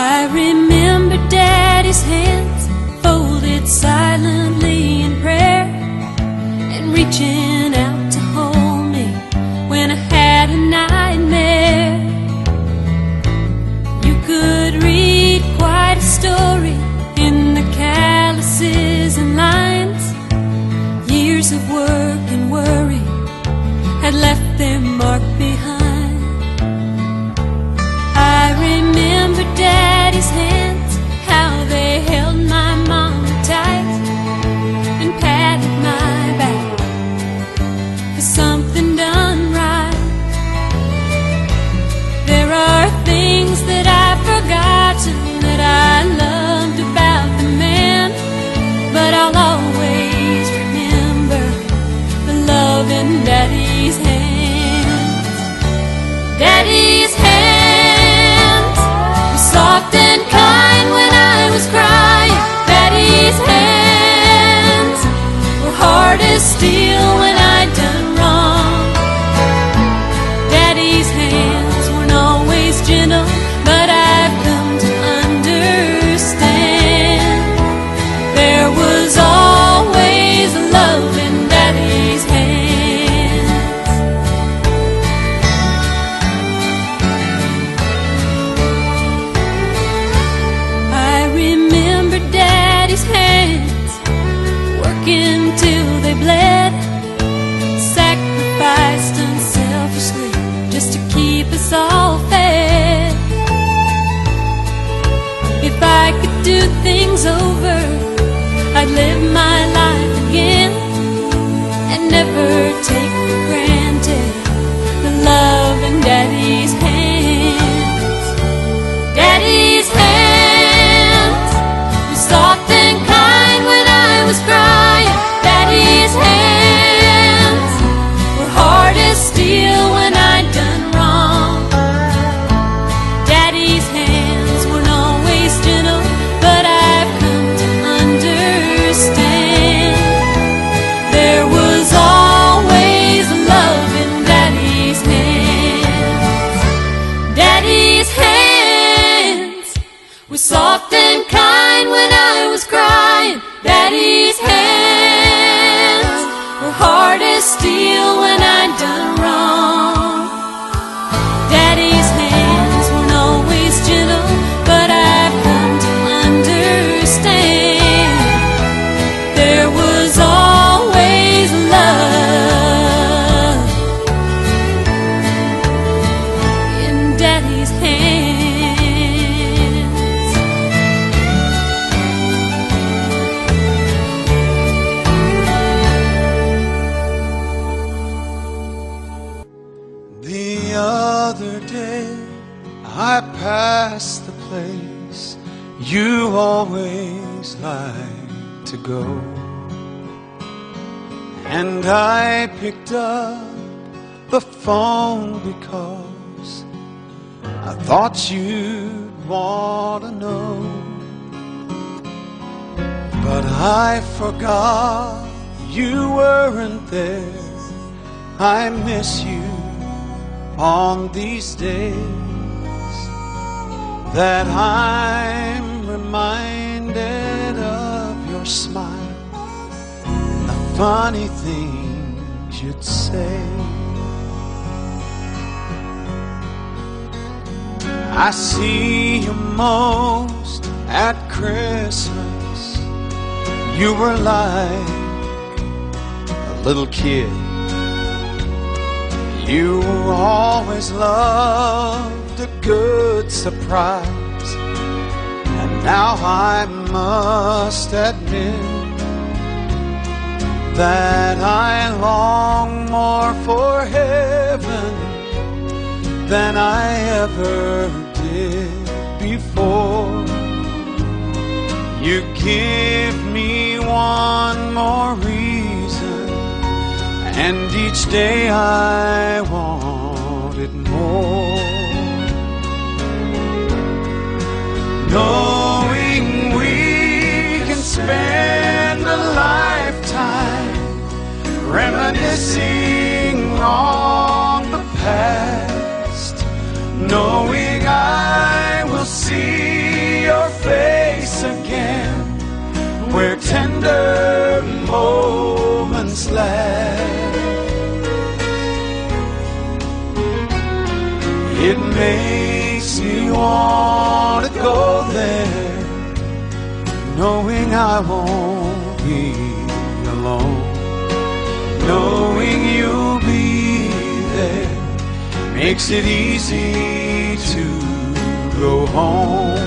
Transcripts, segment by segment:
I remember Daddy's hands folded silently in prayer, and reaching out to hold me when I had a nightmare. You could read quite a story in the calluses and lines. Years of work and worry had left their mark behind. I remember Daddy's hands, how they held my mama tight and patted my back for something done right. There are things that I've forgotten that I loved about the man, but I'll always remember the love in Daddy's hands. Daddy's hands were soft and kind when I was crying. Daddy's hands were hard as steel when I'd done wrong. Daddy's hands weren't always gentle, but I've come to understand there was always love in Daddy's hands. I remember Daddy's hands working till they bled, sacrificed unselfishly just to keep us all fed. If I could do things over, I'd live my life again and never take for granted the love in Daddy's hands. Daddy's hands were soft and kind when I was crying. Daddy's hands were hard as steel when I'd done wrong. Daddy's hands weren't always gentle, but I've come to understand there was always love in Daddy's hands. Daddy's hands were soft and kind when I was crying. Daddy's hands were hard as steel when I'd done wrong. Daddy's hands weren't always gentle, but I've come to understand there was always love in Daddy's hands. The other day I passed the place you always like to go, and I picked up the phone because I thought you'd want to know. But I forgot you weren't there. I miss you on these days that I'm reminded of your smile and the funny things you'd say. I see you most at Christmas. You were like a little kid. You always loved a good surprise, and now I must admit that I long more for heaven than I ever did before. You give me one more reason, and each day I want it more. Knowing we can spend a lifetime reminiscing on the past, knowing I will see where tender moments last. It makes me want to go there, knowing I won't be alone, knowing you'll be there, makes it easy to go home.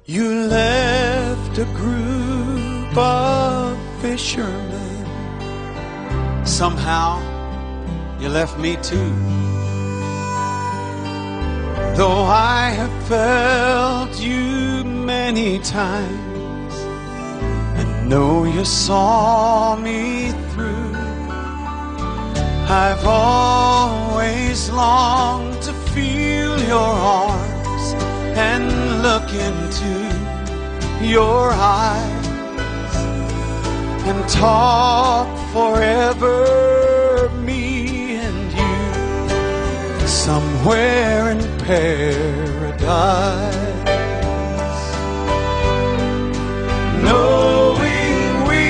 You left a group of fishermen. Somehow you left me too. Though I have felt you many times and know you saw me through, I've always longed to feel your arms and look into your eyes and talk forever, me and you, somewhere in paradise. Knowing we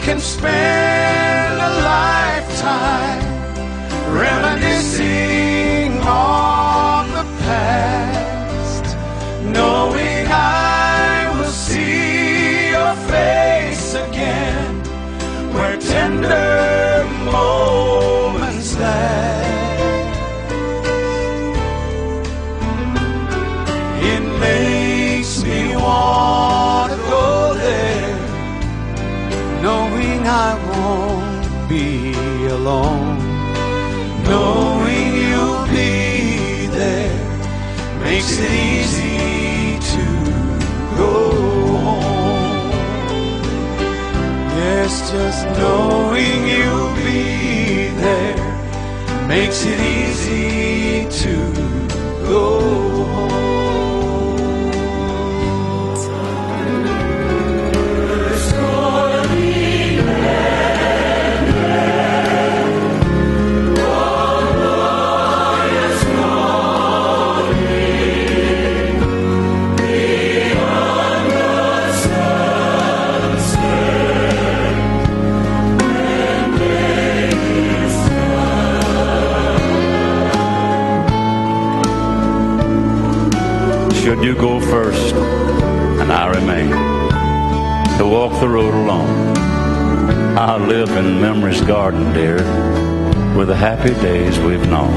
can spend a lifetime reminiscing on the past, knowing I will see your face again where tender moments last. It makes me want to go there, knowing I won't be alone, knowing you'll be there, makes it easy to go home. Yes, just knowing you'll be there, makes it easy to go home. Should you go first and I remain to walk the road alone, I'll live in memory's garden, dear, with the happy days we've known.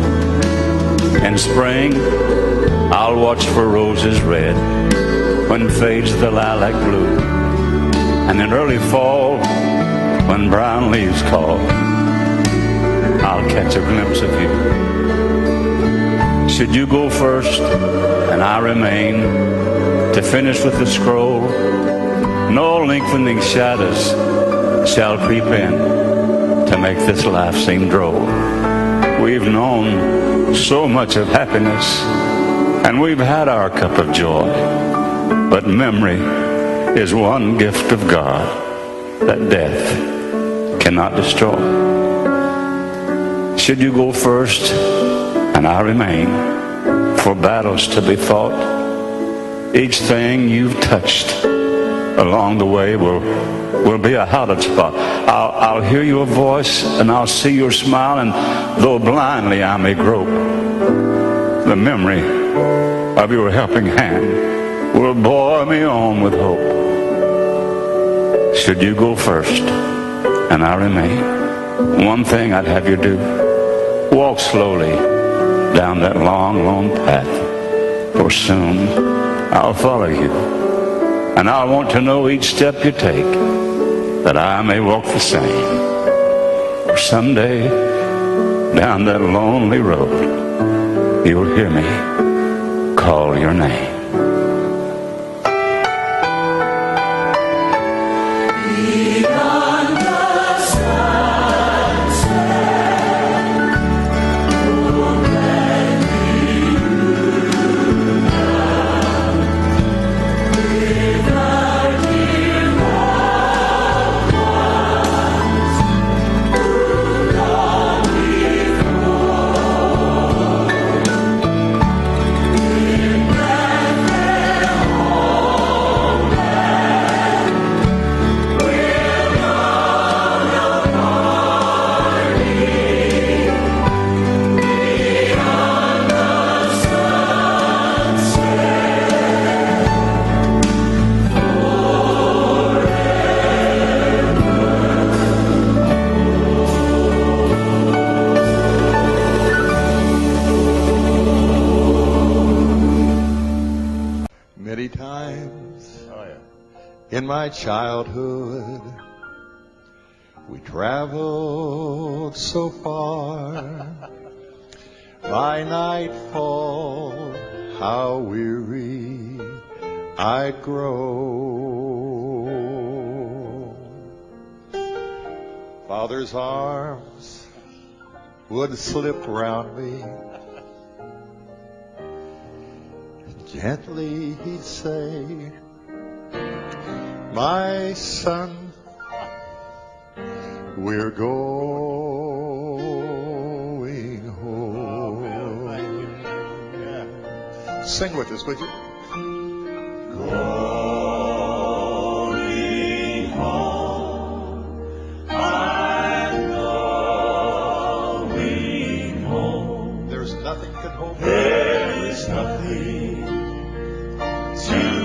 In spring, I'll watch for roses red when fades the lilac blue, and in early fall, when brown leaves call, I'll catch a glimpse of you. Should you go first and I remain to finish with the scroll, no lengthening shadows shall creep in to make this life seem droll. We've known so much of happiness and we've had our cup of joy, but memory is one gift of God that death cannot destroy. Should you go first and I remain for battles to be fought, each thing you've touched along the way will be a hallowed spot. I'll hear your voice and I'll see your smile, and though blindly I may grope, the memory of your helping hand will buoy me on with hope. Should you go first and I remain, one thing I'd have you do: walk slowly down that long, lone path, for soon I'll follow you, and I'll want to know each step you take, that I may walk the same. For someday, down that lonely road, you'll hear me call your name. In my childhood, we traveled so far. By nightfall, how weary I'd grow. Father's arms would slip round me. Gently he'd say, my son, we're going home. Sing with us, would you? Going home, I'm going home. There's nothing can hold me. There is nothing to